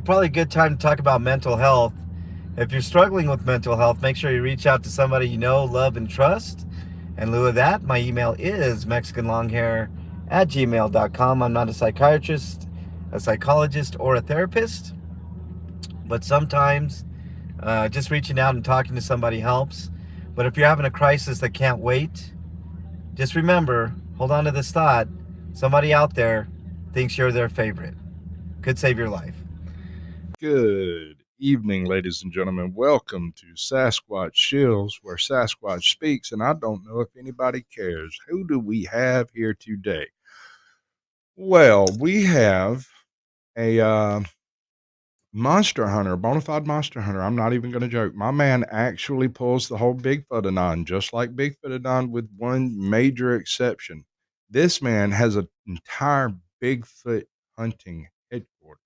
probably a good time to talk about mental health. If you're struggling with mental health, make sure you reach out to somebody you know, love, and trust. In lieu of that, my email is mexicanlonghair@gmail.com. I'm not a psychiatrist, a psychologist, or a therapist, but sometimes just reaching out and talking to somebody helps. But if you're having a crisis that can't wait, just remember, hold on to this thought, somebody out there thinks you're their favorite. Could save your life. Good evening, ladies and gentlemen. Welcome to Sasquatch Shills, where Sasquatch speaks, and I don't know if anybody cares. Who do we have here today? Well, we have a monster hunter, a bona fide monster hunter. I'm not even going to joke. My man actually pulls the whole Bigfoot-a-non, just like Bigfoot-a-non, with one major exception. This man has an entire Bigfoot hunting headquarters.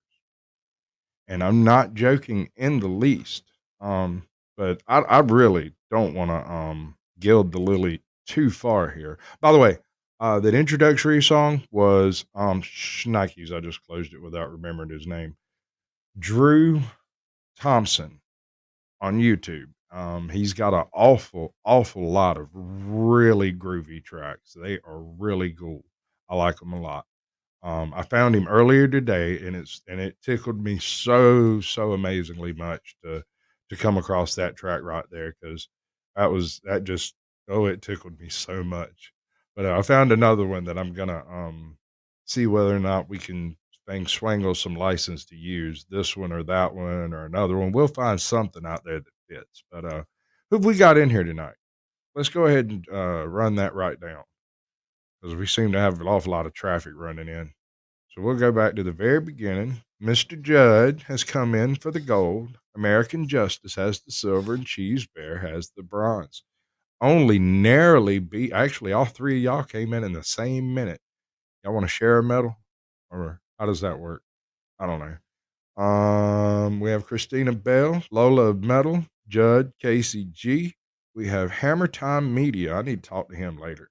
And I'm not joking in the least. But I really don't want to gild the lily too far here. By the way, that introductory song was Schnikes. I just closed it without remembering his name. Drew Thompson on YouTube. He's got an awful lot of really groovy tracks. They are really cool. I like them a lot. I found him earlier today, and it tickled me so amazingly much to come across that track right there because that just it tickled me so much. But I found another one that I'm gonna see whether or not we can swangle some license to use this one or that one or another one. We'll find something out there that fits. But who have we got in here tonight? Let's go ahead and run that right down because we seem to have an awful lot of traffic running in. So we'll go back to the very beginning. Mr. Judd has come in for the gold. American Justice has the silver, and Cheese Bear has the bronze. Only narrowly beat. Actually, all three of y'all came in the same minute. Y'all want to share a medal, or how does that work? I don't know. We have Christina Bell, Lola of Metal, Judd, Casey G. We have Hammer Time Media. I need to talk to him later.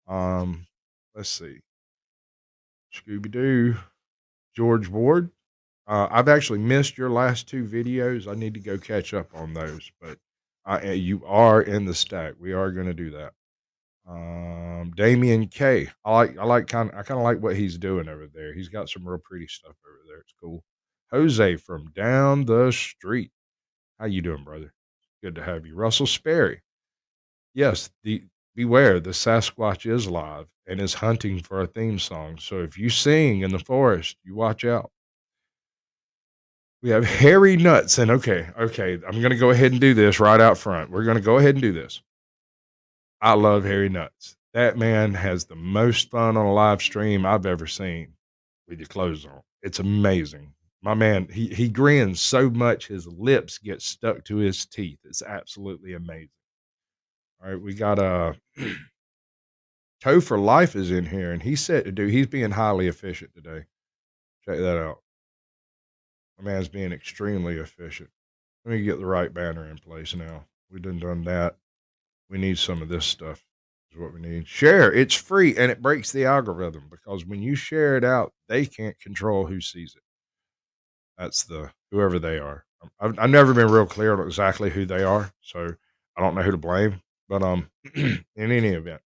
Let's see. Scooby Doo, George Ward. I've actually missed your last two videos. I need to go catch up on those, but you are in the stack. We are going to do that. Damian K. I kind of like what he's doing over there. He's got some real pretty stuff over there. It's cool. Jose from down the street. How you doing, brother? Good to have you. Russell Sperry. Yes, beware, the Sasquatch is live and is hunting for a theme song. So if you sing in the forest, you watch out. We have hairy nuts, and okay, I'm going to go ahead and do this right out front. We're going to go ahead and do this. I love hairy nuts. That man has the most fun on a live stream I've ever seen with your clothes on. It's amazing. My man, he grins so much his lips get stuck to his teeth. It's absolutely amazing. All right, we got Toe for Life is in here, and he said, dude, he's being highly efficient today. Check that out. My man's being extremely efficient. Let me get the right banner in place now. We done that. We need some of this stuff. Is what we need. Share. It's free and it breaks the algorithm because when you share it out, they can't control who sees it. That's whoever they are. I've never been real clear on exactly who they are, so I don't know who to blame. But in any event,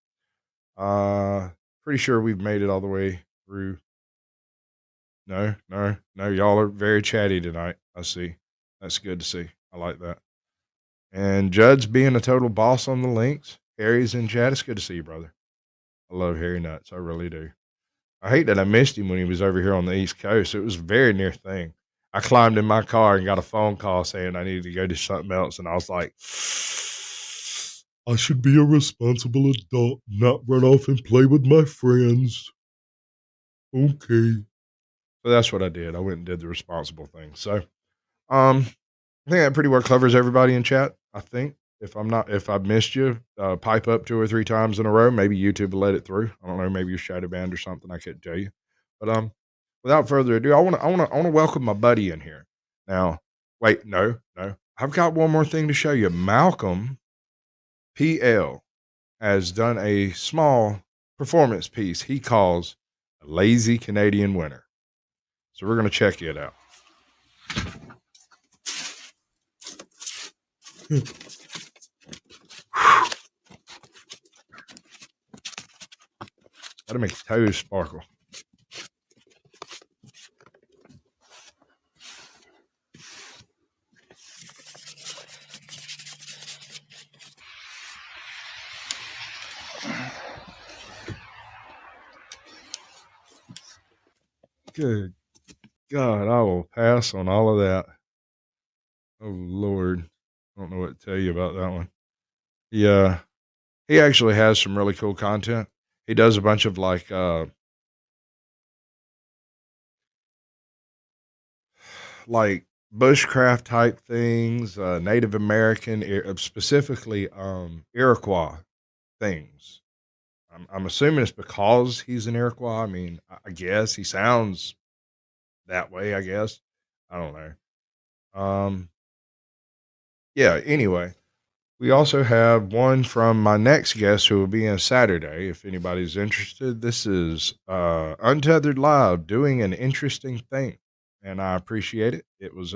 pretty sure we've made it all the way through. No. Y'all are very chatty tonight. I see. That's good to see. I like that. And Judd's being a total boss on the links. Harry's in chat. It's good to see you, brother. I love Harry Nuts. I really do. I hate that I missed him when he was over here on the East Coast. It was a very near thing. I climbed in my car and got a phone call saying I needed to go do something else. And I was like, I should be a responsible adult, not run off and play with my friends. Okay. So that's what I did. I went and did the responsible thing. So, I think that pretty well covers everybody in chat. I think if I've missed you, pipe up 2 or 3 times in a row. Maybe YouTube will let it through. I don't know. Maybe you're shadow banned or something. I couldn't tell you. But without further ado, I want to welcome my buddy in here. Now, wait, no. I've got one more thing to show you. Malcolm PL has done a small performance piece he calls a Lazy Canadian Winter. So we're going to check it out. Gotta make toes sparkle. Good God, I will pass on all of that. Oh Lord, I don't know what to tell you about that one. Yeah, he actually has some really cool content. He does a bunch of like bushcraft type things, Native American, specifically Iroquois things. I'm assuming it's because he's an Iroquois. I mean, I guess he sounds that way. I guess I don't know. Yeah. Anyway, we also have one from my next guest who will be in Saturday. If anybody's interested, this is Untethered Live doing an interesting thing, and I appreciate it. It was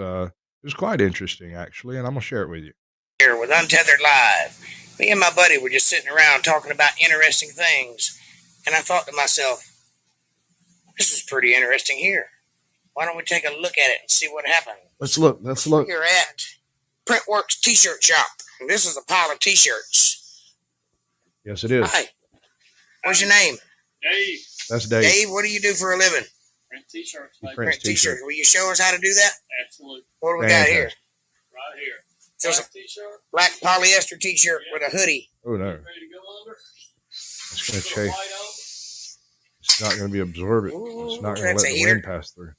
quite interesting actually, and I'm gonna share it with you. Here with Untethered Live. Me and my buddy were just sitting around talking about interesting things, and I thought to myself, this is pretty interesting here. Why don't we take a look at it and see what happens? Let's look. Let's look. We're at Printworks T-shirt shop. And this is a pile of T-shirts. Yes, it is. Hi. What's your name? Dave. That's Dave. Dave, what do you do for a living? Print T-shirts. He Like, prints Print T-shirts. Will you show us how to do that? absolutely. What do we got here? Right here. So it's a Black T-shirt. black polyester T-shirt with a hoodie. Oh no, Ready to go under. it's gonna Put a chase. white on. It's not gonna be absorbent. It's not gonna That's let a the heater. wind pass through.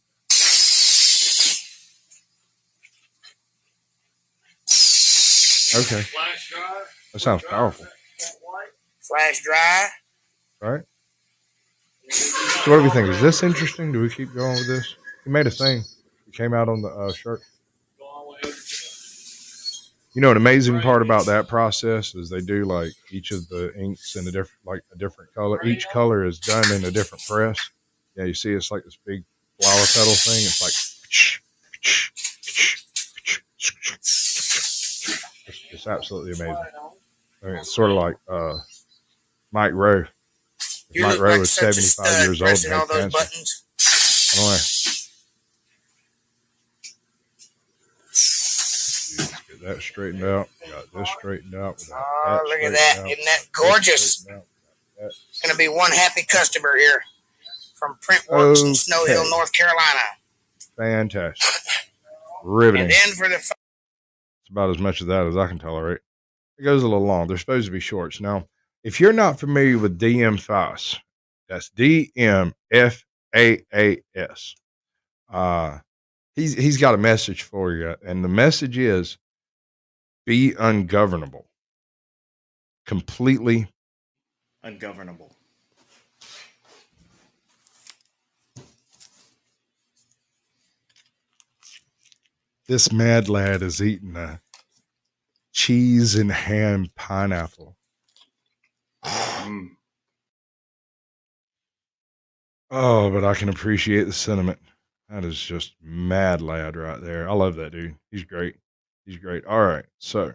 Okay, Flash dryer. that sounds powerful. That white. Flash dry. All right. So what do we think? Is this interesting? Do we keep going with this? He made a thing. It came out on the shirt. Go all the way over to the You know, an amazing part about that process is they do like each of the inks in a different color. Each color is done in a different press. Yeah, you see, it's like this big flower petal thing. It's like it's absolutely amazing. white on. I mean, it's sort of like Mike Rowe. If You Mike look Rowe like was such a 75 stud years old and pressing all had those cancer. buttons. I don't know. Let's get that straightened out. Got this straightened out. We got Oh, look at straightened that. out. Isn't that This gorgeous? straightened out. We got that. Going to be one happy customer here from Printworks in Snow Hill, Okay. North Carolina. Fantastic. And Riveting. then for the It's about as much of that as I can tolerate. It goes a little long. They're supposed to be shorts. Now, if you're not familiar with DM Faas, that's DMFAAS. He's got a message for you, and the message is be ungovernable. Completely ungovernable. This mad lad is eating a cheese and ham pineapple. Oh, but I can appreciate the sentiment. That is just mad lad right there. I love that dude. He's great. He's great. All right. So,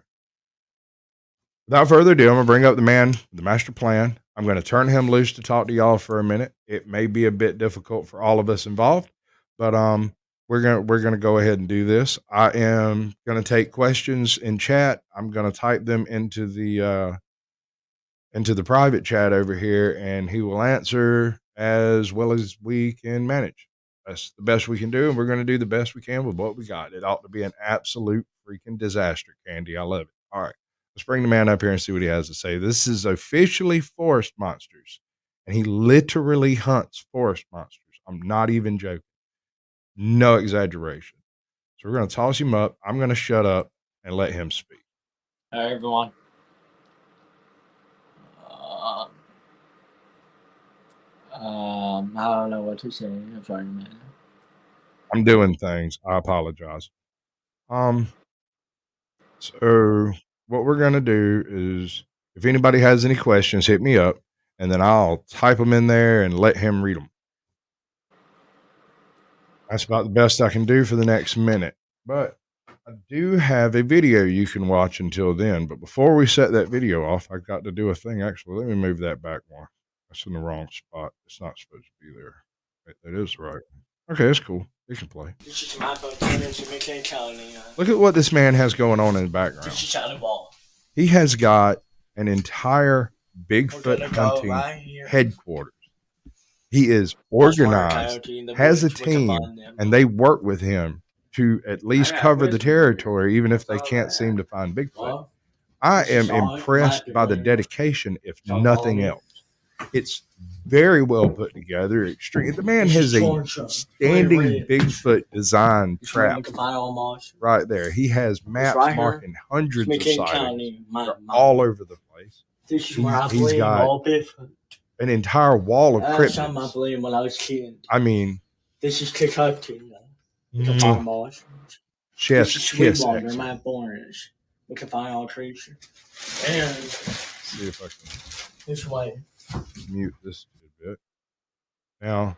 without further ado, I'm going to bring up the man, the master plan. I'm going to turn him loose to talk to y'all for a minute. It may be a bit difficult for all of us involved, but we're going to go ahead and do this. I am going to take questions in chat. I'm going to type them into the private chat over here, and he will answer as well as we can manage. That's the best we can do, and we're going to do the best we can with what we got. It ought to be an absolute freaking disaster, Candy. I love it. All right, let's bring the man up here and see what he has to say. This is officially Forest Monsters, and he literally hunts forest monsters. I'm not even joking. No exaggeration. So we're going to toss him up. I'm going to shut up and let him speak. Hi, everyone. I don't know what to say. I'm sorry, man. I'm doing things. I apologize. So what we're gonna do is, if anybody has any questions, hit me up, and then I'll type them in there and let him read them. That's about the best I can do for the next minute. But I do have a video you can watch until then, but before we set that video off, I got to do a thing. Actually, let me move that back more. That's in the wrong spot. It's not supposed to be there. That is right. Okay, that's cool. You can play. Look at what this man has going on in the background. He has got an entire Bigfoot hunting headquarters. He is organized, has a team, and they work with him to at least cover the territory, even if they can't seem to find Bigfoot. I am impressed by the dedication, if nothing else. It's very well put together. Extreme. The man has a standing Bigfoot design trap right there. He has maps marking hundreds of sightings. They're all over the place. He's got an entire wall of cryptids. I mean, this is Kikati. chef's kiss. We can find all trees. And see if I can this way. Mute this a bit. Now,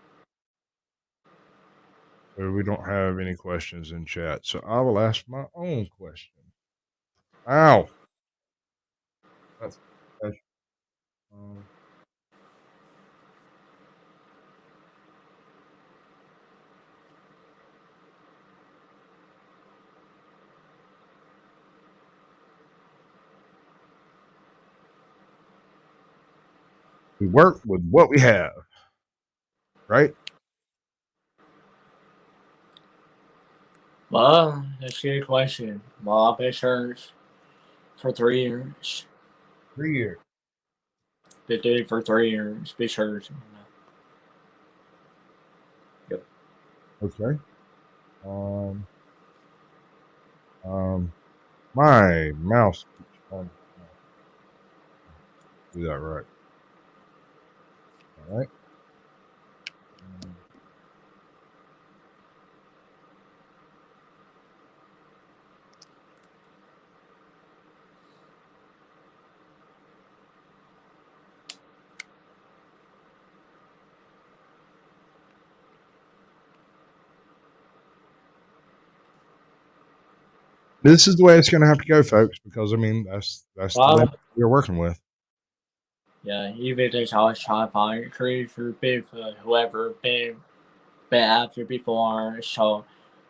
so we don't have any questions in chat, so I will ask my own question. Ow! That's we work with what we have, right? Well, that's a good question. Well, I've been shirts for 3 years. 3 years. Been doing it for 3 years. Be sure. Yep. Okay. My mouse keeps on. Do that right. All right. This is the way it's going to have to go, folks, because I mean that's the limit we're working with. Yeah, even if I was trying to find create for Bigfoot, whoever been after before, so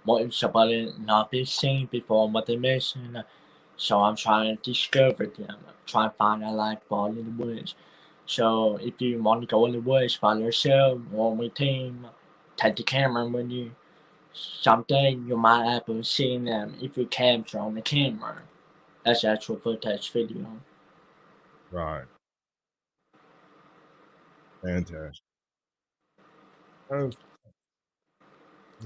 what somebody not been seen before, what they missing. So I'm trying to discover them, try to find a light ball in the woods. So if you want to go in the woods by yourself or with team, take the camera with you. Someday you might be able to see them if you capture on the camera. That's actual footage video. Right. Fantastic. Oh, let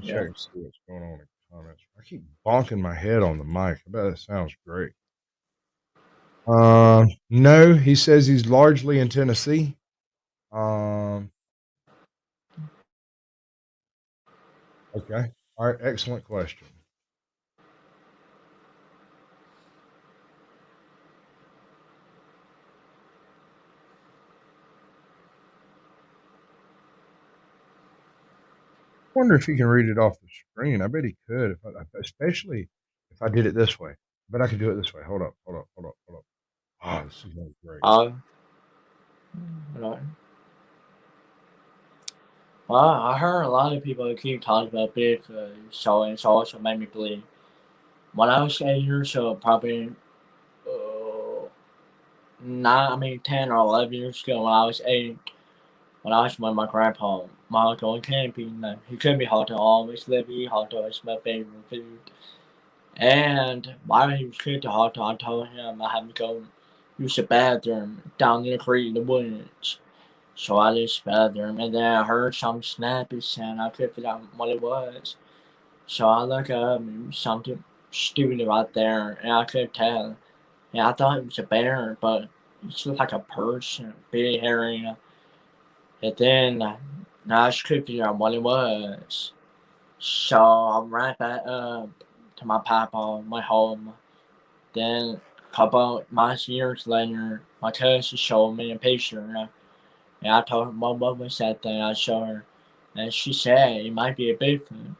me check and see what's going on in the comments. I keep bonking my head on the mic. I bet it sounds great. No, he says he's largely in Tennessee. Okay. All right. Excellent question. I wonder if he can read it off the screen. I bet he could, especially if I did it this way. But I could do it this way. Hold up. Oh, this is going to be great. Right. Well, I heard a lot of people keep talking about Bigfoot, so it's also made me believe. When I was 8 years old, probably 10 or 11 years ago, when I was 8, when I was with my grandpa, my going camping, he couldn't be hot dog, always let me hot dog, it's my favorite food. And while he was cooking the hot dog, I told him I had to go use the bathroom down in the creek in the woods. So I used the bathroom, and then I heard some snappy sound. I couldn't figure out what it was. So I looked up and something stupid right there, and I couldn't tell. And I thought it was a bear, but it just looked like a person, big hairy. And then I just couldn't figure out what it was. So I ran back up to my papa, went home. Then a couple months years later, my cousin showed me a picture. And I told her what was that thing. I showed her. And she said it might be a Bigfoot.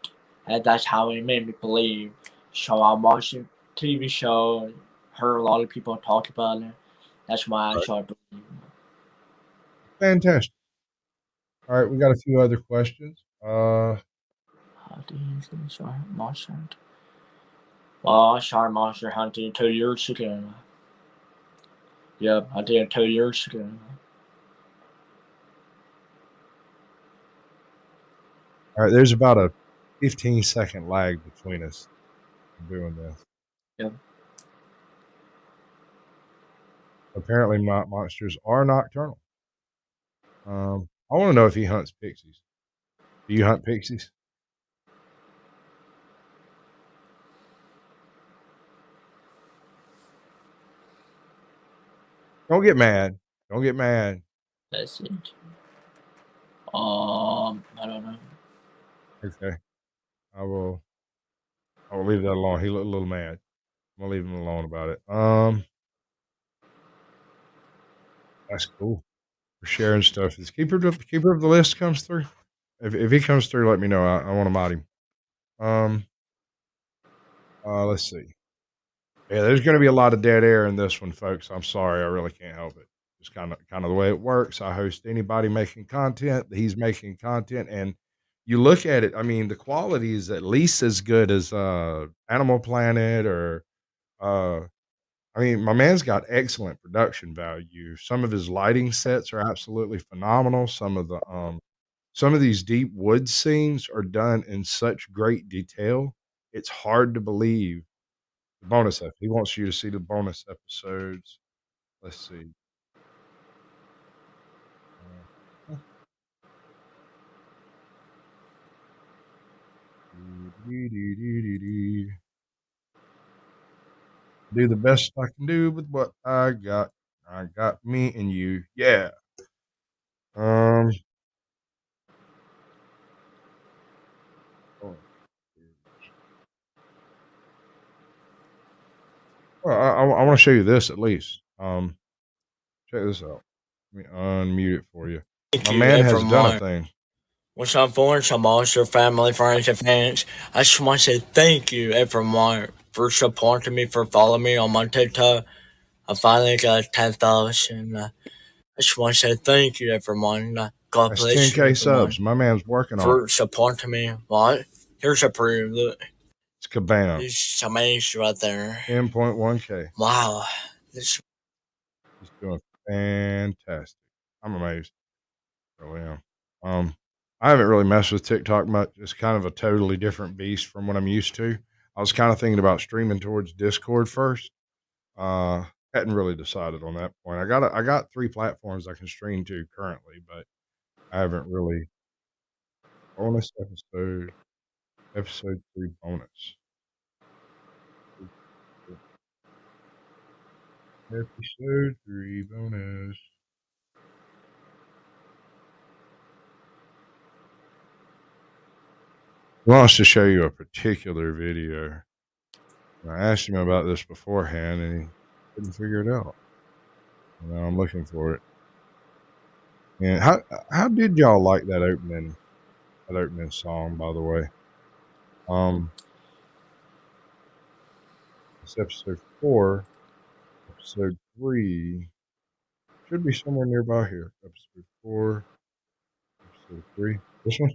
And that's how it made me believe. So I watched a TV show, heard a lot of people talk about it. That's why I Right. started. Fantastic. All right, we got a few other questions. How do you start monster hunting? Well, I started monster hunting 2 years ago. Yep, I did 2 years ago. All right, there's about a 15-second lag between us doing this. Yep. Apparently, monsters are nocturnal. I want to know if he hunts pixies. Do you hunt pixies? Don't get mad. Don't get mad. That's it. I don't know. Okay, I will. I will leave that alone. He looked a little mad. I'm gonna leave him alone about it. That's cool for sharing stuff. Is keeper of the list comes through? If he comes through, let me know. I want to mod him. Um, let's see. Yeah, there's going to be a lot of dead air in this one, folks. I'm sorry, I really can't help it. It's kind of the way it works. I host anybody making content. He's making content, and you look at it. I mean, the quality is at least as good as Animal Planet or. Uh, I mean, my man's got excellent production value. Some of his lighting sets are absolutely phenomenal. Some of these deep wood scenes are done in such great detail. It's hard to believe the bonus ep he wants you to see the bonus episodes. Let's see. Uh, do the best I can do with what I got. I got me and you. Yeah. Um. oh, Well, I want to show you this at least. Check this out. Let me unmute it for you. Thank My you, man has done a everyone. thing. What's up, for some monster family, friends, and fans? I just want to say thank you, everyone, for supporting me, for following me on my TikTok. I finally got 10,000. I just want to say thank you, everyone. God That's bless you, 10K everyone, subs. My man's working on it. for supporting me. What? Here's a proof. Look, It's kabam. it's amazing right there. 10.1K. Wow. This He's doing fantastic. I'm amazed. Really am. Um, I haven't really messed with TikTok much. It's kind of a totally different beast from what I'm used to. I was kind of thinking about streaming towards Discord first. Hadn't really decided on that point. I got 3 platforms I can stream to currently, but I haven't really bonus episode 3 bonus. Episode 3 bonus. He wants to show you a particular video. I asked him about this beforehand, and he couldn't figure it out. Now I'm looking for it. And how did y'all like that opening song? By the way, um, it's episode 4. Episode 3 should be somewhere nearby here. Episode 4, episode 3. This one.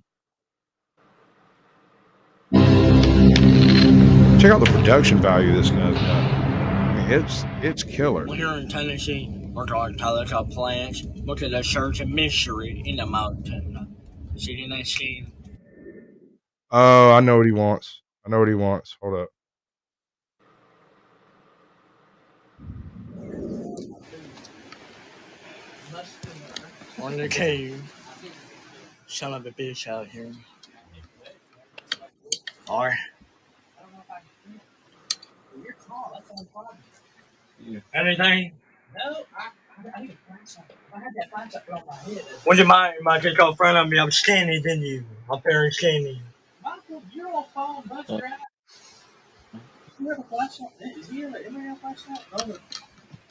Check out the production value this guy's got. I mean, it's killer. When you're in Tennessee, we're going to look up plants. Look at the search and mystery in the mountain. See the next scene. Oh, I know what he wants. I know what he wants. Hold up. On the cave. Son of a bitch out here. Or anything? Would you mind if I just go in front of me? I'm skinny than you. I'm very skinny.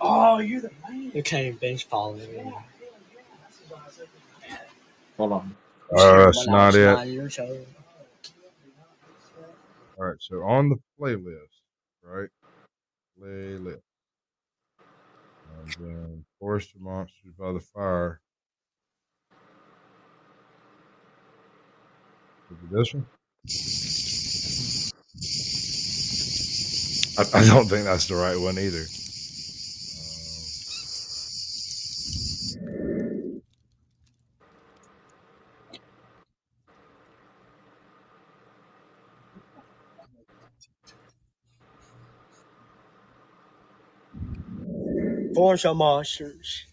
Oh, you're the man. You can't bench following me. Hold on. That's not it. 9 years old. All right, so on the playlist, right? Playlist. And then Forest of Monsters by the Fire. Is it this one? I don't think that's the right one either. Forest of Monsters.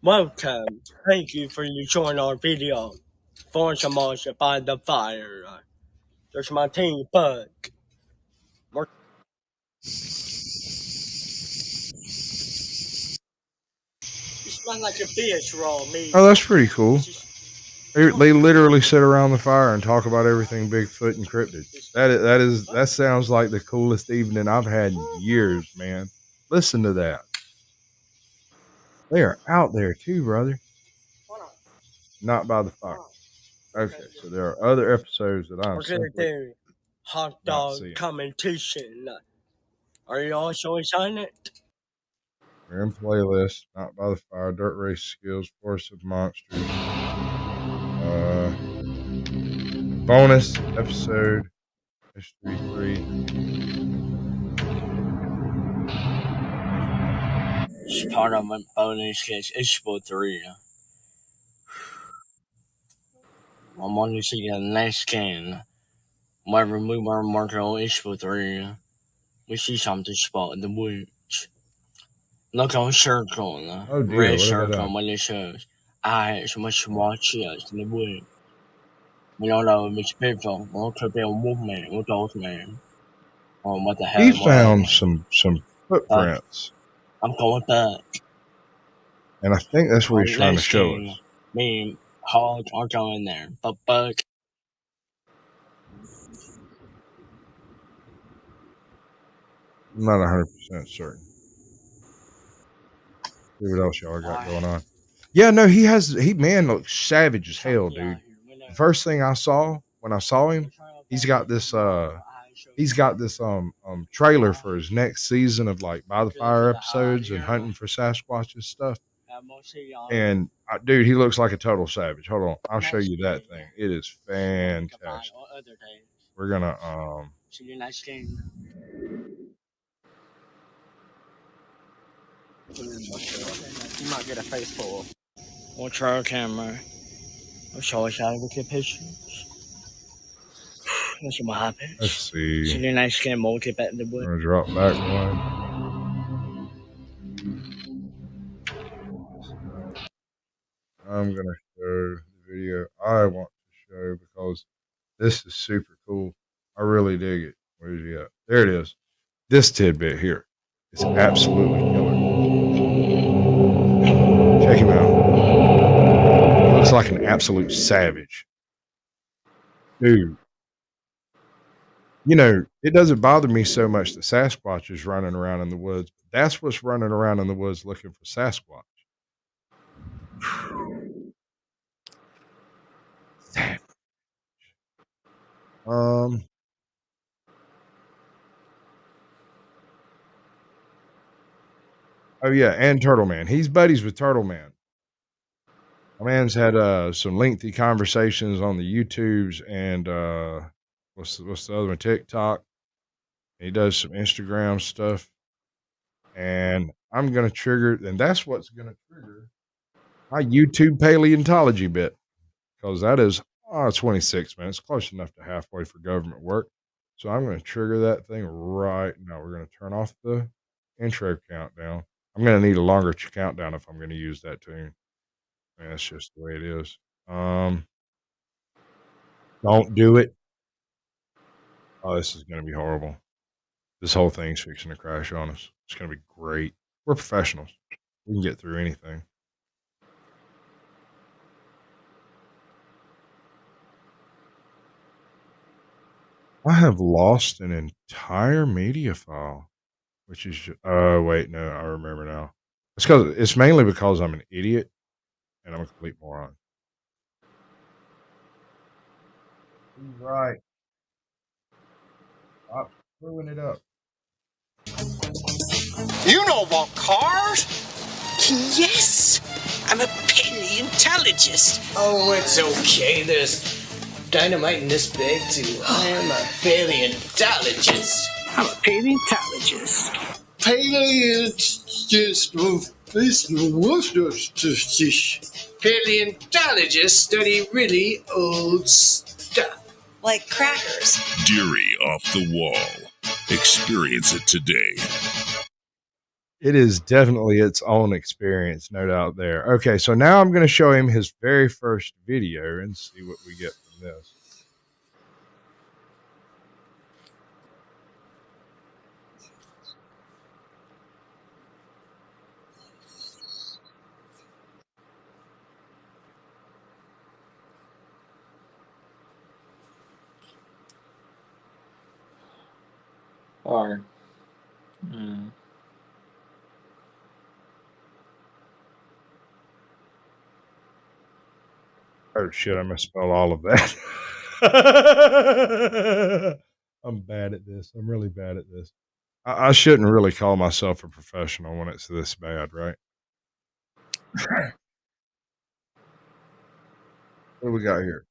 Welcome. Thank you for you joining our video. Forest of Monsters by the Fire. There's my team, Bud. You smell like a fish raw meat. Oh, that's pretty cool. They literally sit around the fire and talk about everything Bigfoot and cryptid. That sounds like the coolest evening I've had in years, man. Listen to that. They are out there too, brother. Not by the fire. Okay, so there are other episodes that I'm We're gonna simply do hot not dog seeing. competition. Are you all so excited? We're in playlist, Not by the Fire, Dirt Race Skills, Force of Monsters. Bonus episode, History 3. It's part of my bonus case. It's 3. I'm on to see the next game. When we were marking on Expo 3, we see something spot in the woods. Look on circle, Oh dear, red what have I circle done? when it shows eyes much more cheers in the woods. We don't know if it's people or it could be a woman or ghost man. Or what the hell He it found was. some But footprints, I'm going back. and I think that's what On he's the trying to next show game, us. me and Hog are going there. But I'm not 100% certain. See what else y'all got going on. Yeah, no, he man looks savage as hell, dude. The first thing I saw when I saw him, he's got this trailer for his next season of like By the Fire episodes and hunting for Sasquatch and stuff. And dude, he looks like a total savage. Hold on, I'll show you that thing. It is fantastic. We're gonna see you next game. You might get a face full. We'll try our camera. I'll show us how to get pictures. That's what happens. let's see. See you next game. We'll get back in the I'm wood. gonna drop back one. I'm gonna show the video I want to show because this is super cool. I really dig it. Where is he at? There it is. This tidbit here is absolutely killer. Check him out. He looks like an absolute savage. Dude. You know, it doesn't bother me so much that Sasquatch is running around in the woods. That's what's running around in the woods looking for Sasquatch. Savage. Oh yeah, and Turtle Man. He's buddies with Turtle Man. My man's had some lengthy conversations on the YouTubes and what's the other one? TikTok. He does some Instagram stuff. And I'm gonna trigger, and that's what's gonna trigger my YouTube paleontology bit. Because that is 26 minutes, close enough to halfway for government work. So I'm gonna trigger that thing right now. We're gonna turn off the intro countdown. I'm gonna need a longer countdown if I'm gonna use that tune. Man, that's just the way it is. Don't do it. Oh, this is going to be horrible. This whole thing's fixing to crash on us. It's going to be great. We're professionals. We can get through anything. I have lost an entire media file, which is oh wait, no, I remember now. It's mainly because I'm an idiot and I'm a complete moron. He's right. Stop screwing it up. You don't want cars? Yes, I'm a paleontologist. Oh, it's okay. There's dynamite in this bag, too. I am a paleontologist. I'm a paleontologist. Paleontologist. Paleontologists study really old stuff. Like crackers. Deary off the wall. Experience it today. It is definitely its own experience, no doubt there. Okay, so now I'm going to show him his very first video and see what we get from this. Or, Oh shit, I misspelled all of that. I'm bad at this. I'm really bad at this. I shouldn't really call myself a professional when it's this bad, right? What do we got here?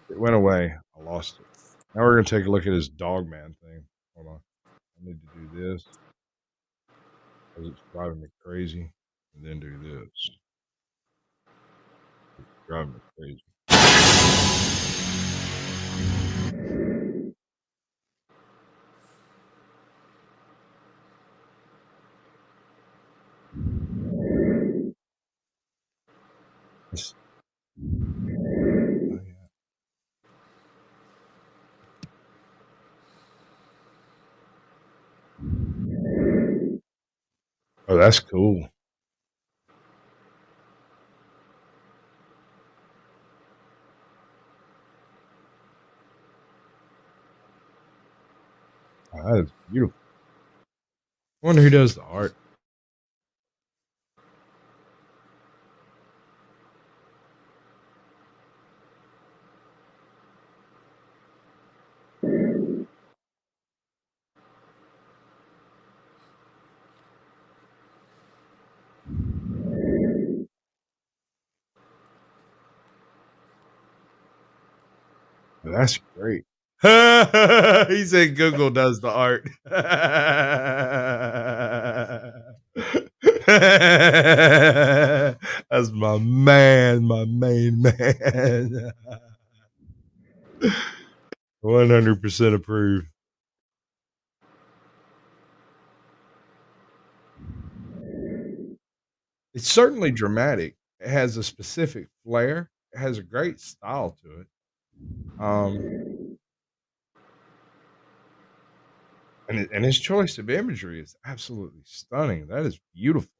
It went away. I lost it. Now we're going to take a look at his dogman thing. Hold on. I need to do this because it's driving me crazy. And then do this. It's driving me crazy. Oh, yeah. Oh, that's cool. Oh, that is beautiful. I wonder who does the art. Oh, that's great. He said Google does the art. That's my man, my main man. 100% approve. It's certainly dramatic. It has a specific flair. It has a great style to it. And his choice of imagery is absolutely stunning. That is beautiful.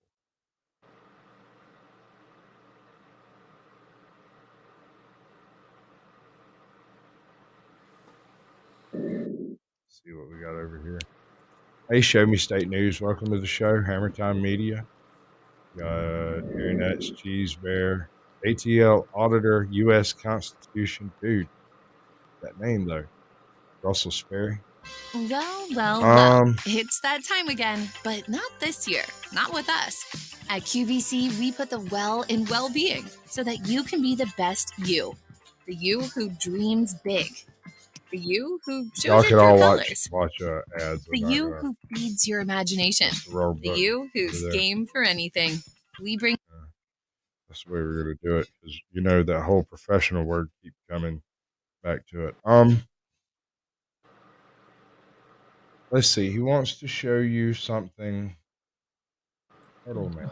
Let's see what we got over here. Hey, Show Me State News. Welcome to the show. Hammer Time Media. Got Dairy Nuts, Cheese Bear, ATL Auditor, U.S. Constitution. Dude, that name though. Russell Sperry. Well, it's that time again, but not this year, not with us. At QVC, we put the well in well-being so that you can be the best you. The you who dreams big. The you who Y'all shows your could all true watch colors. ads. The you who feeds your imagination. The you who's game for anything. We bring. That's the way we're going to do it because you know that whole professional word keep coming back to it. Let's see. He wants to show you something. Hold on, man.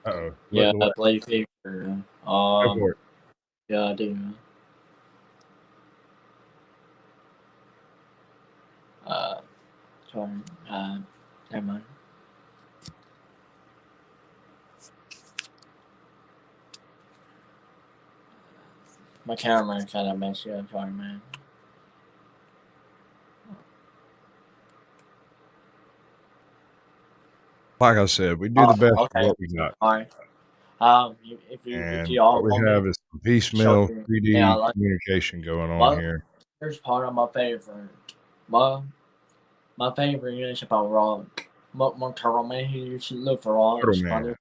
Uh-oh. yeah, play paper. Go for it. Yeah, I do. Sorry. Never mind. My camera kind of messed up. Sorry, man. Like I said, we do the best with what we got. All right. If And you all what we want me have to is some show piecemeal you, yeah, 3D like communication going on well, here. here's part of my favorite. Well, my favorite is about rock. My turtle man who used to look for Turtle rocks, Man.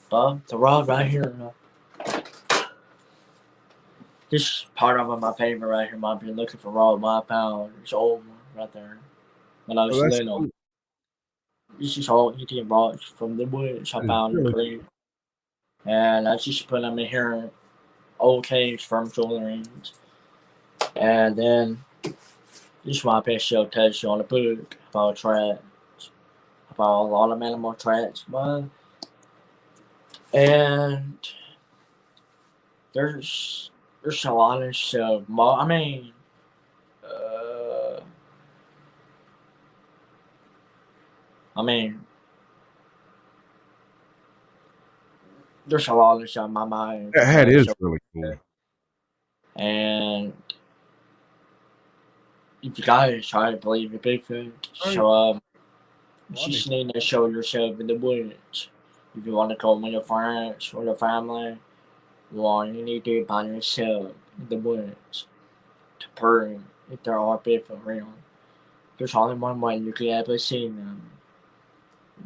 but the rod right here. This part of my favorite right here might be looking for rod. My found it's old one right there. When I Oh, was that's little, cool. this is all eating rocks from the woods I That is found in the really creek, and I just put them in here old caves from jewelries. And then this is my best show test you on the book about tracks, about a lot of animal tracks, but and there's a lot of stuff. Uh, I mean, there's a lot of stuff in my mind that hat to is show, really cool. and if you guys try to believe in Bigfoot, Right. so Well, you I need just need to show yourself in the woods. If you want to go with your friends or your family, well, you need to be by yourself in the woods to prove if there are Bigfoot real. There's only one way you can ever see them.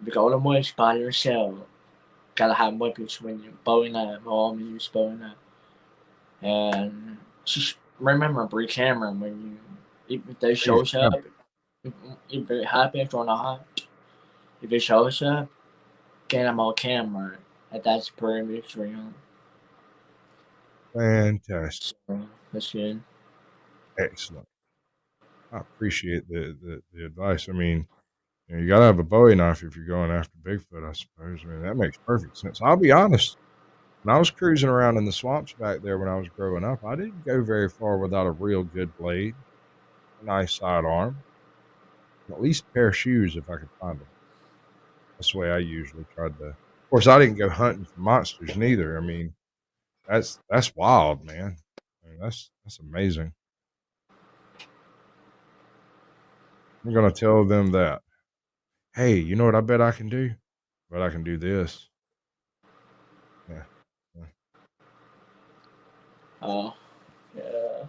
If you go to the woods by yourself, gotta have weapons when you're bowing up, or use bowing up. And just remember, bring camera when if they bring shows a up, if it happens or not, if it shows up, get them on camera, and that's pretty much real. fantastic. So that's good. Excellent. I appreciate the advice. I mean, you gotta have a Bowie knife if you're going after Bigfoot, I suppose. I mean, that makes perfect sense. I'll be honest. When I was cruising around in the swamps back there when I was growing up, I didn't go very far without a real good blade, a nice sidearm, and at least a pair of shoes if I could find them. That's the way I usually tried to. Of course, I didn't go hunting for monsters neither. I mean, that's wild, man. I mean, that's amazing. I'm gonna tell them that. Hey, you know what I bet I can do? But I can do this. Yeah. Yeah. Oh, yeah,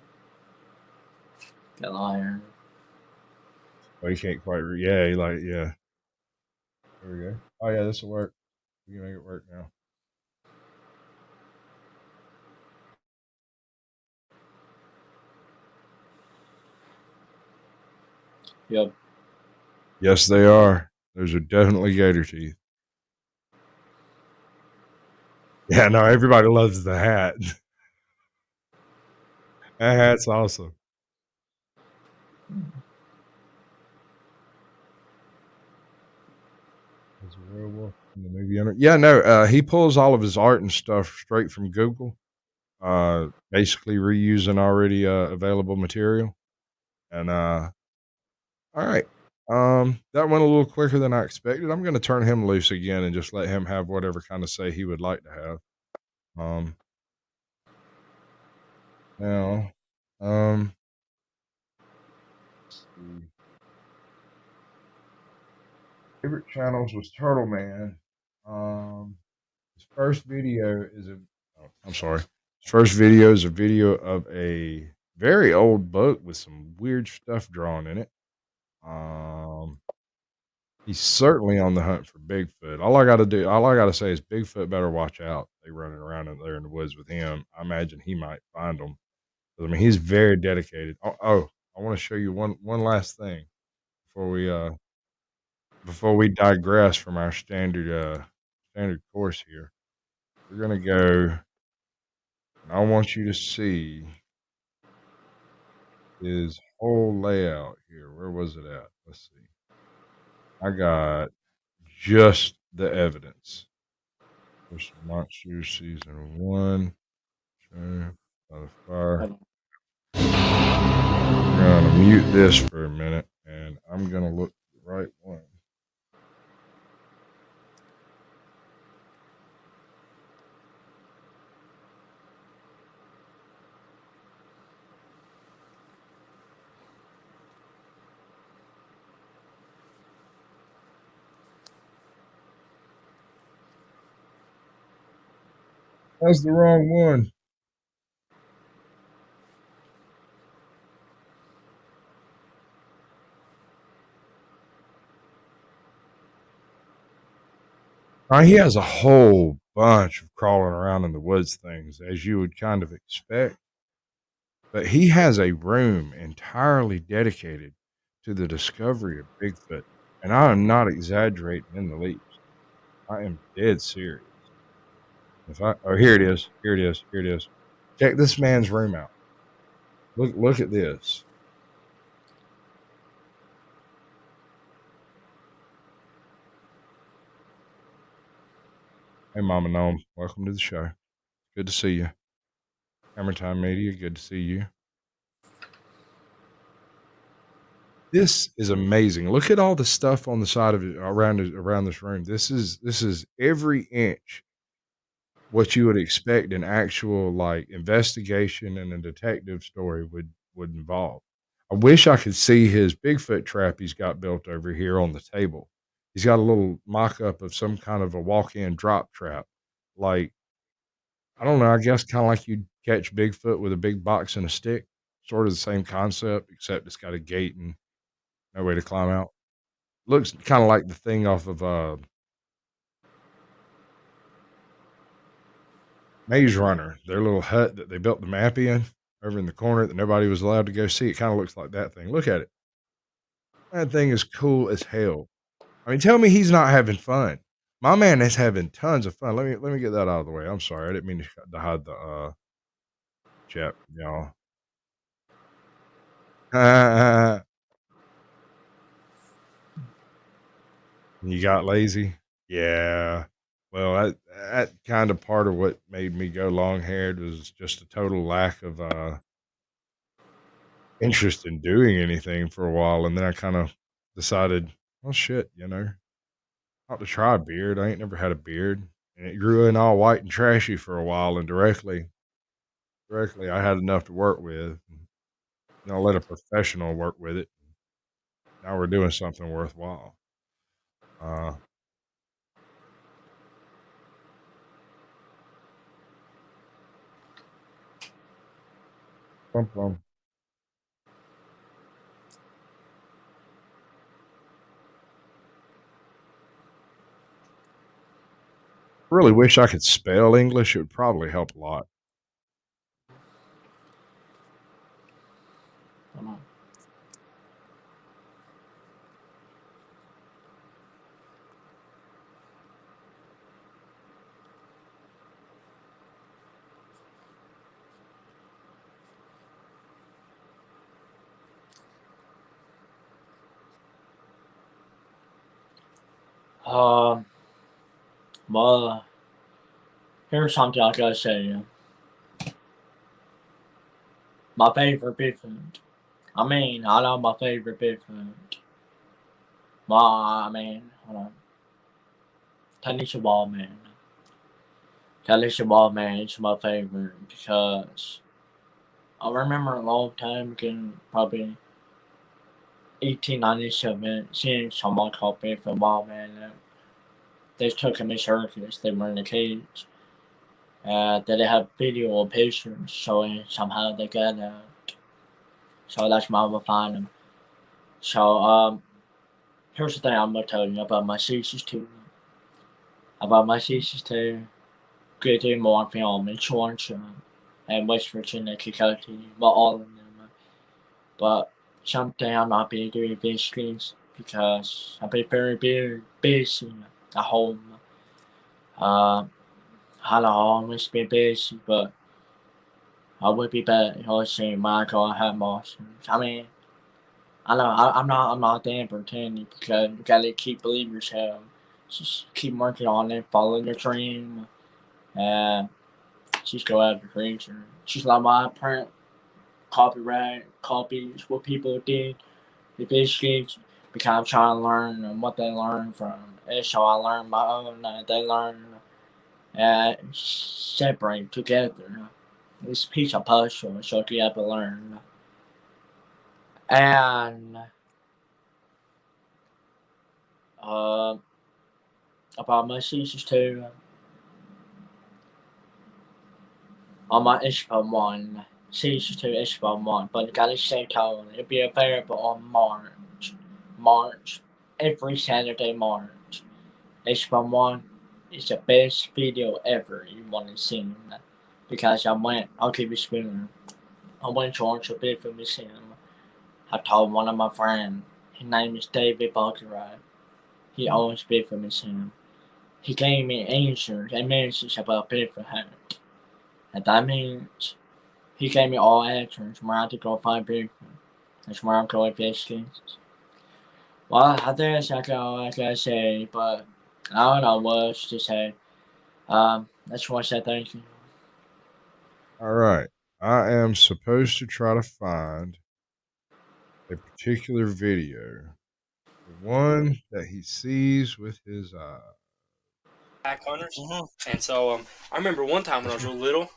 got iron. Oh, you can't quite. Yeah, you like yeah. There we go. Oh yeah, this will work. We can make it work now. Yep. Yes, they are. Those are definitely gator teeth. Yeah, no, everybody loves the hat. That hat's awesome. There's a werewolf in the movie. Yeah, no, he pulls all of his art and stuff straight from Google, basically reusing already available material. And all right, that went a little quicker than I expected. I'm going to turn him loose again and just let him have whatever kind of say he would like to have. Um, now, let's see. Favorite channels was Turtle Man. His first video is a. Oh, I'm sorry. His first video is a video of a very old boat with some weird stuff drawn in it. Um, he's certainly on the hunt for Bigfoot. All I gotta say is Bigfoot better watch out. They running around in there in the woods with him. I imagine he might find them. I mean, he's very dedicated. Oh, I want to show you one last thing before we digress from our standard course here. We're gonna go, and I want you to see his whole layout here. Where was it at? Let's see. I got just the evidence. There's Monsters Season 1. Show by the fire. I'm gonna mute this for a minute, and I'm gonna look for the right one. That's the wrong one. He has a whole bunch of crawling around in the woods things, as you would kind of expect. But he has a room entirely dedicated to the discovery of Bigfoot. And I am not exaggerating in the least. I am dead serious. Here it is. Here it is. Here it is. Check this man's room out. Look at this. Hey, Mama Gnome. Welcome to the show. Good to see you. Hammer Time Media. Good to see you. This is amazing. Look at all the stuff on the side of it around this room. This is every inch what you would expect an actual like investigation and a detective story would involve. I wish I could see his Bigfoot trap he's got built over here on the table. He's got a little mock-up of some kind of a walk-in drop trap. Like, I don't know, I guess kind of like you'd catch Bigfoot with a big box and a stick. Sort of the same concept, except it's got a gate and no way to climb out. Looks kind of like the thing off of Maze Runner, their little hut that they built the map in over in the corner that nobody was allowed to go see. It kind of looks like that thing. Look at it. That thing is cool as hell. I mean, tell me he's not having fun. My man is having tons of fun. Let me get that out of the way. I'm sorry, I didn't mean to hide the chat, y'all. You got lazy? Yeah. Well, that kind of part of what made me go long haired was just a total lack of interest in doing anything for a while, and then I kind of decided, well, shit, I ought to try a beard. I ain't never had a beard, and it grew in all white and trashy for a while, and directly, I had enough to work with. And I let a professional work with it. Now we're doing something worthwhile. Uh, bum, bum. Really wish I could spell English. It would probably help a lot. Well, here's something I gotta say. My favorite Bigfoot. I mean, I know my favorite Bigfoot. Hold on. Tanisha Ballman. Tanisha Ballman is my favorite because I remember a long time ago, probably 1897, seeing someone called Bigfoot Ballman. They took him to circus. They were in a cage. They have video or pictures showing somehow they got out. So that's why I'm gonna find them. So here's the thing I'm gonna tell you about my thesis too. About my thesis too. Getting more film in Georgia and West Virginia, Kentucky, but all of them. But something I'm not being doing these things because I've been very busy at home. Uh, I'll always be busy, but I would be better hosting Michael and have more. I mean, I know I'm not there pretending because you gotta keep believing yourself. Just keep working on it, follow your dream, and just go after creature. Just like my print copyright copies what people did the fish gigs because I'm trying to learn what they learn from it. So I learn my own. They learn separate together. This piece of puzzle, so you have to learn. And uh, about my thesis too. on my Xbox One, Season 2 Xbox One, but it got a same tone. It'll be available on March, every Saturday, March. Xbox One is the best video ever you want to see. Because I'll keep it spinning. I went to Orange Big Film Museum. I told one of my friends, his name is David Buckeray. He owns Big Film Museum. He gave me answers and messages about Bigfoot Hunt. And that means he gave me all answers where I had to go find Bigfoot. That's where I'm going investigate. Well, I think that's all I can say, but I don't know what else to say. I just want to say thank you. All right. I am supposed to try to find a particular video. The one that he sees with his eyes. Pack hunters. And so I remember one time when I was real little,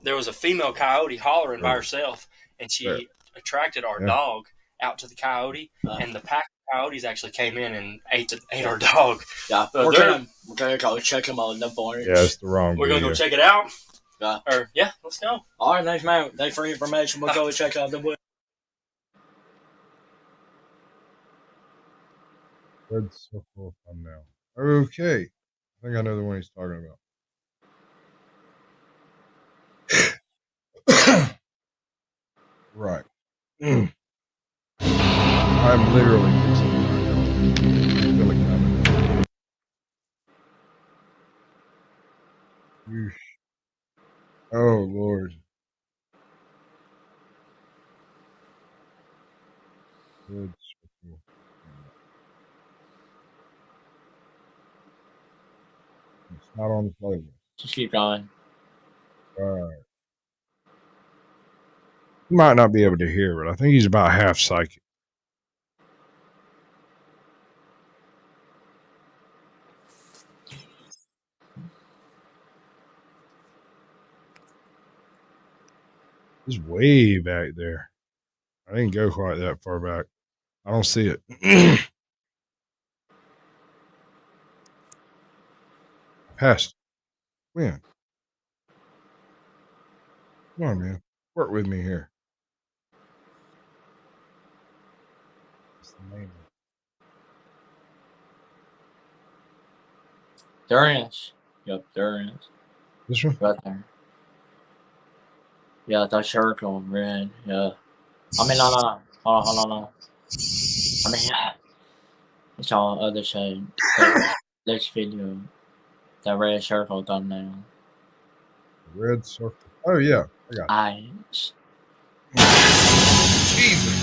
there was a female coyote hollering by herself, and she attracted our dog out to the coyote, and the pack of coyotes actually came in and ate our dog. Yeah, we're gonna go check him out in the forest. Yeah, it's the wrong We're video. gonna go check it out. Yeah. Let's go. All right, thanks, man. Thanks for the information. We'll go check out the wood. Red circle thumbnail. Okay. I think I know the one he's talking about. Right. I'm literally oh, Lord. Red circle. It's not on the playlist. Just keep going. All right. You might not be able to hear it. I think he's about half psychic. It's way back there. I didn't go quite that far back. I don't see it. Passed. When? Come on, man. Work with me here. What's the name? There is. Yep, there is. This one? Right there. Yeah, that circle, red. Yeah. I mean, no. Hold on. I mean, it's on the other side. This video. That red circle thumbnail. Red circle. Oh, yeah. I got it. Eyes. Jesus.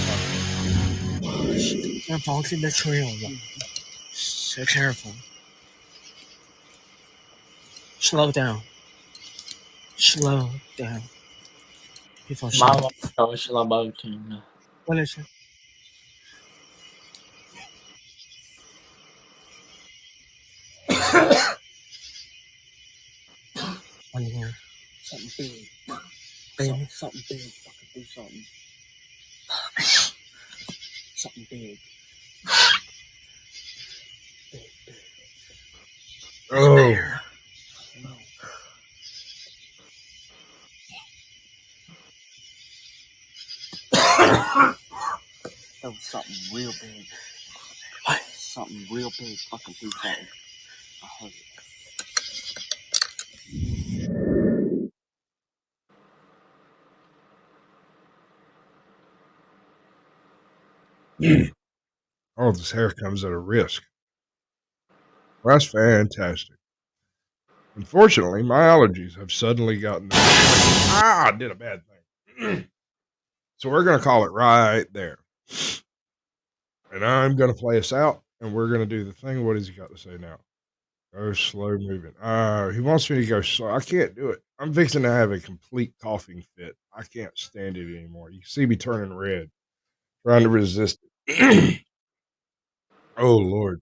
They're blocking the trail. So careful. Slow down. Before Mama, go slow motion. What is it? On here. Something big. Baby, something big. Fucking do something. Something big. Big. Oh. There. No. That was something real big. What? Something real big. Fucking do something. I heard it. Oh, this hair comes at a risk. Well, that's fantastic. Unfortunately, my allergies have suddenly gotten. I did a bad thing. So we're going to call it right there. And I'm going to play us out, and we're going to do the thing. What has he got to say now? Go slow moving. He wants me to go slow. I can't do it. I'm fixing to have a complete coughing fit. I can't stand it anymore. You can see me turning red, trying to resist it. Oh, Lord.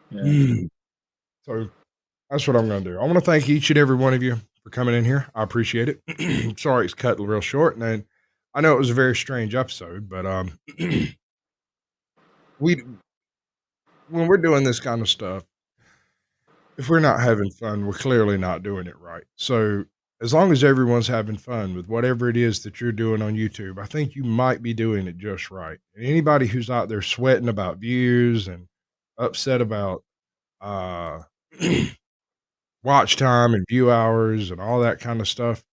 Yeah. So that's what I'm going to do. I want to thank each and every one of you for coming in here. I appreciate it. Sorry it's cut real short, and then I know it was a very strange episode, but when we're doing this kind of stuff, if we're not having fun, we're clearly not doing it right. So as long as everyone's having fun with whatever it is that you're doing on YouTube, I think you might be doing it just right. And anybody who's out there sweating about views and upset about uh, watch time and view hours and all that kind of stuff,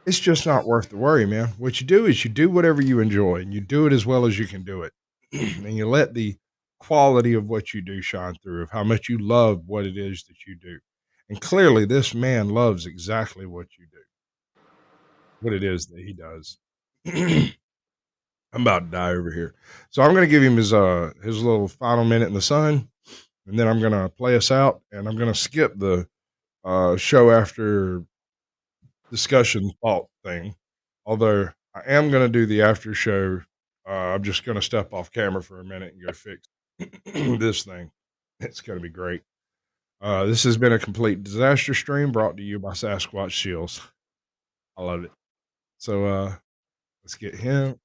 it's just not worth the worry, man. What you do is you do whatever you enjoy and you do it as well as you can do it. And you let the quality of what you do shine through, of how much you love what it is that you do. And clearly, this man loves exactly what you do, what it is that he does. I'm about to die over here. So I'm going to give him his little final minute in the sun, and then I'm going to play us out, and I'm going to skip the show after discussion thought thing. Although I am going to do the after show. I'm just going to step off camera for a minute and go fix this thing. It's going to be great. This has been a complete disaster stream brought to you by Sasquatch Shills. I love it. So let's get him.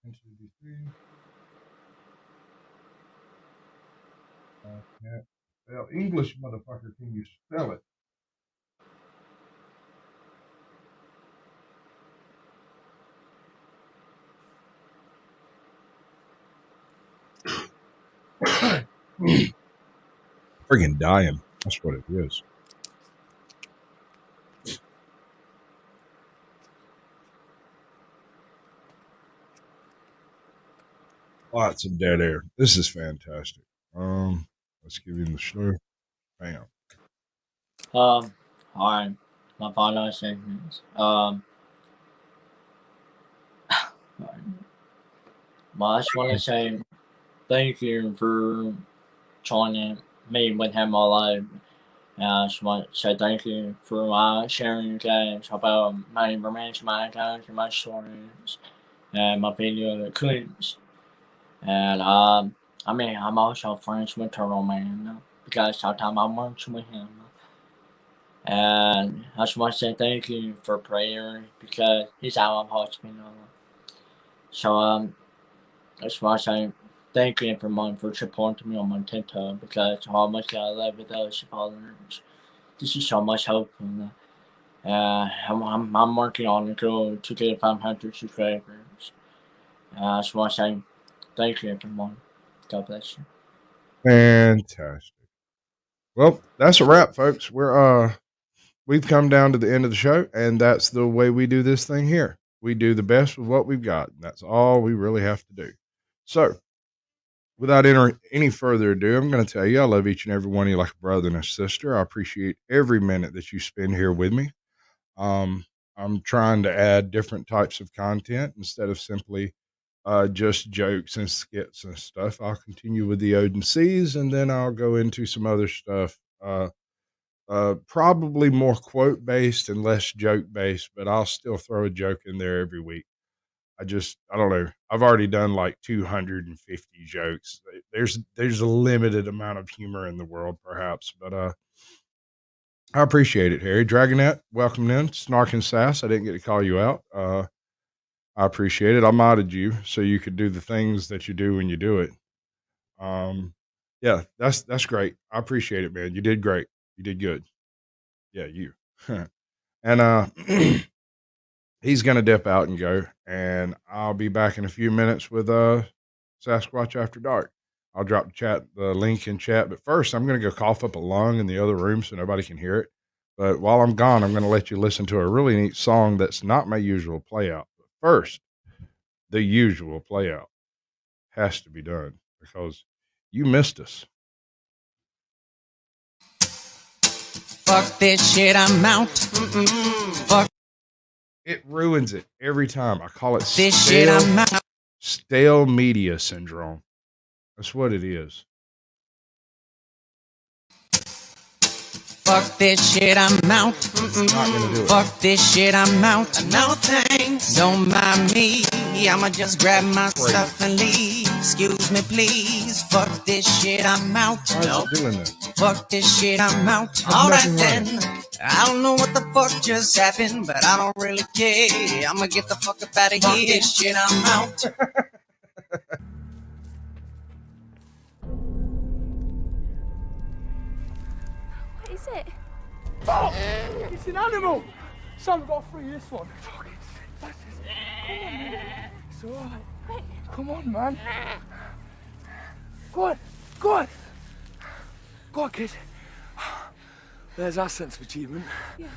Spell English, motherfucker. Can you spell it? Friggin' dying. That's what it is. Lots of dead air. This is fantastic. Let's give him the show. Bam. Alright. My final segments. Well, I just want to say thank you for joining me with him all life. And I just want to say thank you for sharing you guys about my information, my accounts, my stories, and my video clips. And I mean, I'm also friends with Turtle Man because sometimes I'm working with him. And I just want to say thank you for prayer because he's out of hospital. So I just want to say thank you everyone for supporting me on my TikTok because how much I love with those followers. This is so much help. I'm working on the goal to get 500 subscribers. I just want to say thank you everyone. God bless you. Fantastic. Well, that's a wrap, folks. We've come down to the end of the show, and that's the way we do this thing here. We do the best with what we've got. And that's all we really have to do. So, without any further ado, I'm going to tell you I love each and every one of you like a brother and a sister. I appreciate every minute that you spend here with me. I'm trying to add different types of content instead of simply just jokes and skits and stuff. I'll continue with the Odin Seas, and then I'll go into some other stuff. Probably more quote based and less joke based, but I'll still throw a joke in there every week. I don't know. I've already done like 250 jokes. There's a limited amount of humor in the world, perhaps, but I appreciate it, Harry. Dragonette, welcome in. Snark and Sass, I didn't get to call you out. I appreciate it. I modded you so you could do the things that you do when you do it. Yeah, that's great. I appreciate it, man. You did great. You did good. Yeah, you. And he's gonna dip out and go, and I'll be back in a few minutes with Sasquatch After Dark. I'll drop the link in chat, but first I'm gonna go cough up a lung in the other room so nobody can hear it. But while I'm gone, I'm gonna let you listen to a really neat song that's not my usual play out. But first, the usual play out has to be done because you missed us. Fuck this shit, I'm out. Fuck. It ruins it every time. I call it this shit, I'm out. Stale media syndrome. That's what it is. Fuck this shit, I'm out. Fuck this shit, I'm out. No thanks, don't mind me. I'ma just grab my stuff and leave. Excuse me, please. Fuck this shit, I'm out. Nope. Fuck this shit, I'm out. Alright then. I don't know what the fuck just happened, but I don't really care. I'ma get the fuck up out of here. Fuck this shit, I'm out. What is it? Fuck! It's an animal! Son, we've got to free this one. Fucking shit. It's alright. Come on, man. Go on. Go on. Go on, kid. There's our sense of achievement. Yeah.